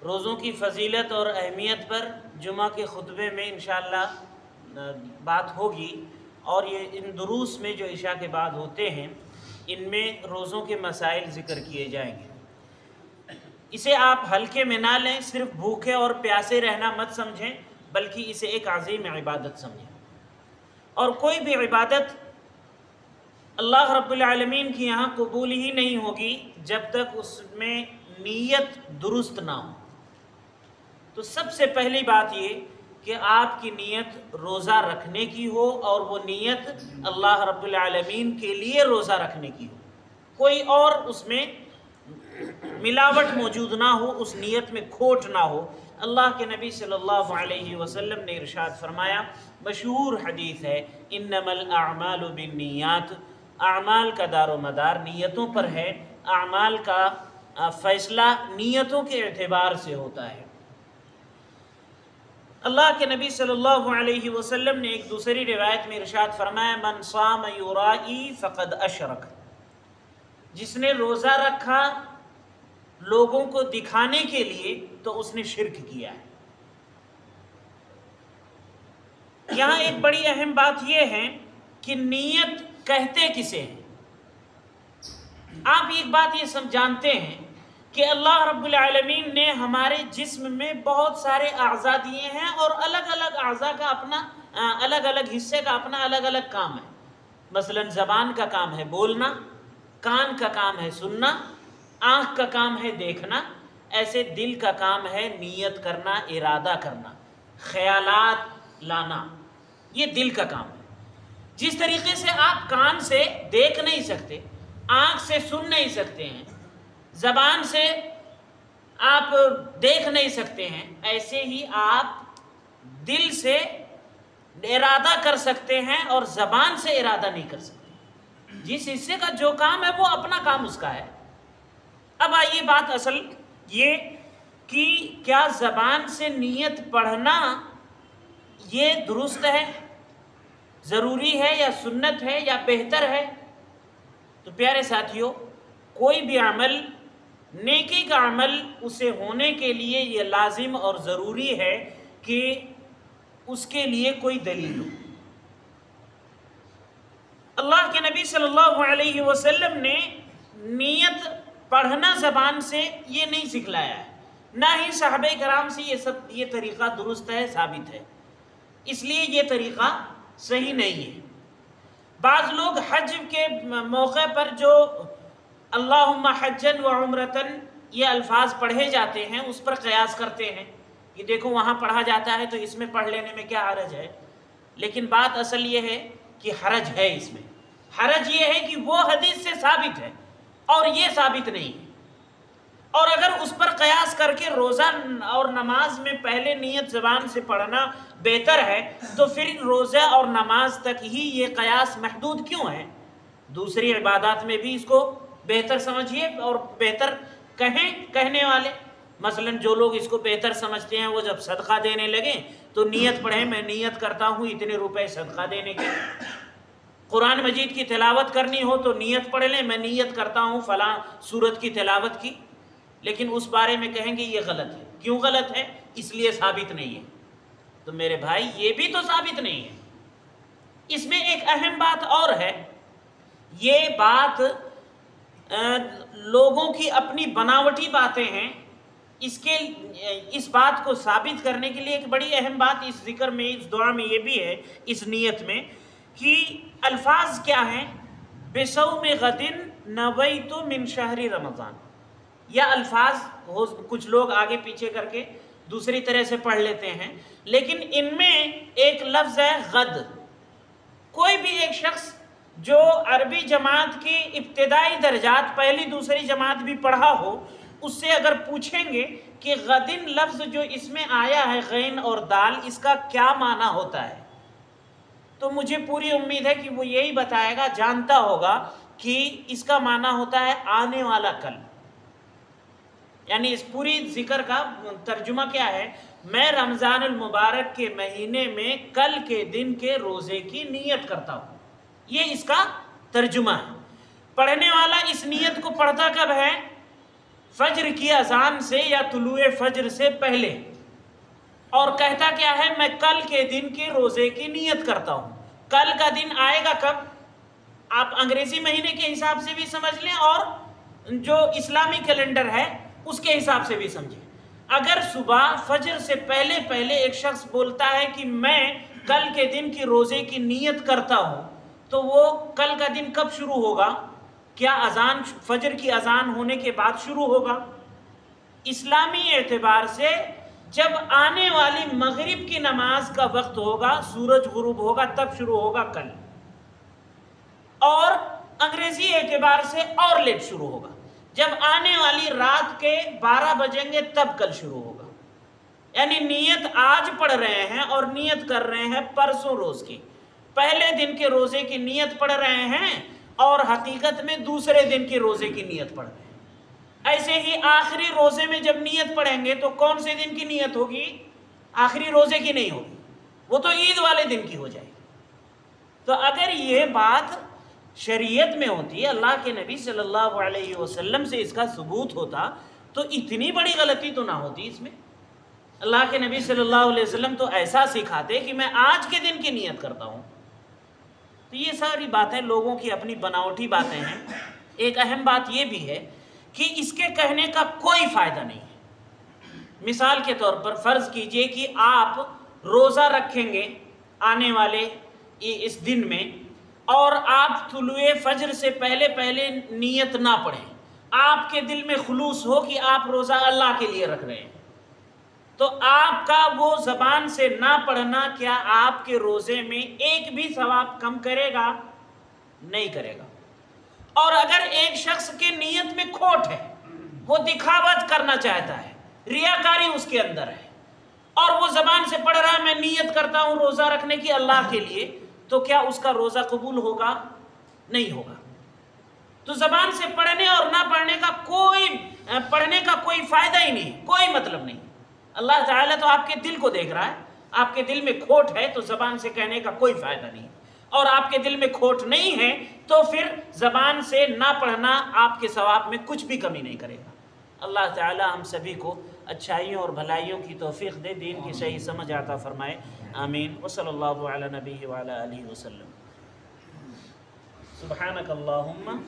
روزوں کی فضیلت اور اہمیت پر جمعہ کے خطبے میں انشاءاللہ بات ہوگی، اور یہ ان دروس میں جو عشاء کے بعد ہوتے ہیں ان میں روزوں کے مسائل ذکر کیے جائیں گے۔ اسے آپ ہلکے میں نہ لیں، صرف بھوکے اور پیاسے رہنا مت سمجھیں، بلکہ اسے ایک عظیم عبادت سمجھیں۔ اور کوئی بھی عبادت اللہ رب العالمین کی یہاں قبول ہی نہیں ہوگی جب تک اس میں نیت درست نہ ہو۔ تو سب سے پہلی بات یہ کہ آپ کی نیت روزہ رکھنے کی ہو، اور وہ نیت اللہ رب العالمین کے لیے روزہ رکھنے کی ہو، کوئی اور اس میں ملاوٹ موجود نہ ہو، اس نیت میں کھوٹ نہ ہو۔ اللہ کے نبی صلی اللہ علیہ وسلم نے ارشاد فرمایا، مشہور حدیث ہے، انما الاعمال بالنیات، اعمال کا دار و مدار نیتوں پر ہے، اعمال کا فیصلہ نیتوں کے اعتبار سے ہوتا ہے۔ اللہ کے نبی صلی اللہ علیہ وسلم نے ایک دوسری روایت میں ارشاد فرمایا، من صام یرائی فقد اشرک، جس نے روزہ رکھا لوگوں کو دکھانے کے لیے تو اس نے شرک کیا ہے۔ یہاں ایک بڑی اہم بات یہ ہے کہ نیت کہتے کسے ہیں۔ آپ ایک بات یہ سب جانتے ہیں کہ اللہ رب العالمین نے ہمارے جسم میں بہت سارے اعضاء دیے ہیں، اور الگ الگ اعضاء کا اپنا الگ الگ حصے کا اپنا الگ الگ کام ہے۔ مثلا زبان کا کام ہے بولنا، کان کا کام ہے سننا، آنکھ کا کام ہے دیکھنا، ایسے دل کا کام ہے نیت کرنا، ارادہ کرنا، خیالات لانا، یہ دل کا کام ہے۔ جس طریقے سے آپ کان سے دیکھ نہیں سکتے، آنکھ سے سن نہیں سکتے ہیں، زبان سے آپ دیکھ نہیں سکتے ہیں، ایسے ہی آپ دل سے ارادہ کر سکتے ہیں اور زبان سے ارادہ نہیں کر سکتے۔ جس حصے کا جو کام ہے وہ اپنا کام اس کا ہے۔ اب آئیے بات اصل یہ کہ کیا زبان سے نیت پڑھنا یہ درست ہے، ضروری ہے، یا سنت ہے، یا بہتر ہے؟ تو پیارے ساتھیوں، کوئی بھی عمل، نیکی کا عمل، اسے ہونے کے لیے یہ لازم اور ضروری ہے کہ اس کے لیے کوئی دلیل ہو۔ اللہ کے نبی صلی اللہ علیہ وسلم نے نیت پڑھنا زبان سے یہ نہیں سکھلایا ہے، نہ ہی صحابہ کرام سے یہ طریقہ درست ہے، ثابت ہے، اس لیے یہ طریقہ صحیح نہیں ہے۔ بعض لوگ حج کے موقع پر جو اللہم حجن و عمرتن یہ الفاظ پڑھے جاتے ہیں اس پر قیاس کرتے ہیں کہ دیکھو وہاں پڑھا جاتا ہے تو اس میں پڑھ لینے میں کیا حرج ہے۔ لیکن بات اصل یہ ہے کہ حرج ہے، اس میں حرج یہ ہے کہ وہ حدیث سے ثابت ہے اور یہ ثابت نہیں ہے، اور اگر اس پر قیاس کر کے روزہ اور نماز میں پہلے نیت زبان سے پڑھنا بہتر ہے تو پھر روزہ اور نماز تک ہی یہ قیاس محدود کیوں ہے؟ دوسری عبادات میں بھی اس کو بہتر سمجھیے اور بہتر کہنے والے، مثلا جو لوگ اس کو بہتر سمجھتے ہیں وہ جب صدقہ دینے لگیں تو نیت پڑھیں، میں نیت کرتا ہوں اتنے روپے صدقہ دینے کے۔ قرآن مجید کی تلاوت کرنی ہو تو نیت پڑھ لیں، میں نیت کرتا ہوں فلاں سورت کی تلاوت کی، لیکن اس بارے میں کہیں گے یہ غلط ہے۔ کیوں غلط ہے؟ اس لیے ثابت نہیں ہے۔ تو میرے بھائی یہ بھی تو ثابت نہیں ہے۔ اس میں ایک اہم بات اور ہے، یہ بات لوگوں کی اپنی بناوٹی باتیں ہیں، اس بات کو ثابت کرنے کے لیے ایک بڑی اہم بات اس ذکر میں، اس دعا میں یہ بھی ہے، اس نیت میں، کہ الفاظ کیا ہیں؟ بِصَوْمِ غَدٍ نَوَيْتُ مِنْ شَهْرِ رمضان، یا الفاظ کچھ لوگ آگے پیچھے کر کے دوسری طرح سے پڑھ لیتے ہیں، لیکن ان میں ایک لفظ ہے غد۔ کوئی بھی ایک شخص جو عربی جماعت کی ابتدائی درجات پہلی دوسری جماعت بھی پڑھا ہو، اس سے اگر پوچھیں گے کہ غدن لفظ جو اس میں آیا ہے غین اور دال، اس کا کیا معنی ہوتا ہے، تو مجھے پوری امید ہے کہ وہ یہی بتائے گا، جانتا ہوگا کہ اس کا معنی ہوتا ہے آنے والا کل۔ یعنی اس پوری ذکر کا ترجمہ کیا ہے؟ میں رمضان المبارک کے مہینے میں کل کے دن کے روزے کی نیت کرتا ہوں، یہ اس کا ترجمہ ہے۔ پڑھنے والا اس نیت کو پڑھتا کب ہے؟ فجر کی اذان سے یا طلوع فجر سے پہلے، اور کہتا کیا ہے میں کل کے دن کے روزے کی نیت کرتا ہوں۔ کل کا دن آئے گا کب؟ آپ انگریزی مہینے کے حساب سے بھی سمجھ لیں اور جو اسلامی کیلنڈر ہے اس کے حساب سے بھی سمجھیں۔ اگر صبح فجر سے پہلے پہلے ایک شخص بولتا ہے کہ میں کل کے دن کی روزے کی نیت کرتا ہوں، تو وہ کل کا دن کب شروع ہوگا؟ کیا اذان فجر کی اذان ہونے کے بعد شروع ہوگا؟ اسلامی اعتبار سے جب آنے والی مغرب کی نماز کا وقت ہوگا، سورج غروب ہوگا، تب شروع ہوگا کل، اور انگریزی اعتبار سے اور لیٹ شروع ہوگا، جب آنے والی رات کے 12 بجیں گے تب کل شروع ہوگا۔ یعنی نیت آج پڑھ رہے ہیں اور نیت کر رہے ہیں پرسوں روز کی، پہلے دن کے روزے کی نیت پڑھ رہے ہیں اور حقیقت میں دوسرے دن کے روزے کی نیت پڑھ رہے ہیں۔ ایسے ہی آخری روزے میں جب نیت پڑھیں گے تو کون سے دن کی نیت ہوگی؟ آخری روزے کی نہیں ہوگی، وہ تو عید والے دن کی ہو جائے گی۔ تو اگر یہ بات شریعت میں ہوتی، اللہ کے نبی صلی اللہ علیہ وسلم سے اس کا ثبوت ہوتا، تو اتنی بڑی غلطی تو نہ ہوتی اس میں۔ اللہ کے نبی صلی اللہ علیہ وسلم تو ایسا سکھاتے کہ میں آج کے دن کی نیت کرتا ہوں۔ تو یہ ساری باتیں لوگوں کی اپنی بناوٹی باتیں ہیں۔ ایک اہم بات یہ بھی ہے کہ اس کے کہنے کا کوئی فائدہ نہیں ہے۔ مثال کے طور پر فرض کیجئے کہ آپ روزہ رکھیں گے آنے والے اس دن میں، اور آپ طلوع فجر سے پہلے پہلے نیت نہ پڑھیں، آپ کے دل میں خلوص ہو کہ آپ روزہ اللہ کے لیے رکھ رہے ہیں، تو آپ کا وہ زبان سے نہ پڑھنا کیا آپ کے روزے میں ایک بھی ثواب کم کرے گا؟ نہیں کرے گا۔ اور اگر ایک شخص کے نیت میں کھوٹ ہے، وہ دکھاوت کرنا چاہتا ہے، ریاکاری اس کے اندر ہے، اور وہ زبان سے پڑھ رہا ہے میں نیت کرتا ہوں روزہ رکھنے کی اللہ کے لیے، تو کیا اس کا روزہ قبول ہوگا؟ نہیں ہوگا۔ تو زبان سے پڑھنے اور نہ پڑھنے کا کوئی فائدہ ہی نہیں، کوئی مطلب نہیں۔ اللہ تعالیٰ تو آپ کے دل کو دیکھ رہا ہے، آپ کے دل میں کھوٹ ہے تو زبان سے کہنے کا کوئی فائدہ نہیں، اور آپ کے دل میں کھوٹ نہیں ہے تو پھر زبان سے نہ پڑھنا آپ کے ثواب میں کچھ بھی کمی نہیں کرے گا۔ اللہ تعالیٰ ہم سبھی کو اچھائیوں اور بھلائیوں کی توفیق دے، دین کی صحیح سمجھ عطا فرمائے، آمین۔ وصلی اللہ علی نبی وعلی آلہ وسلم۔ سبحانک اللہم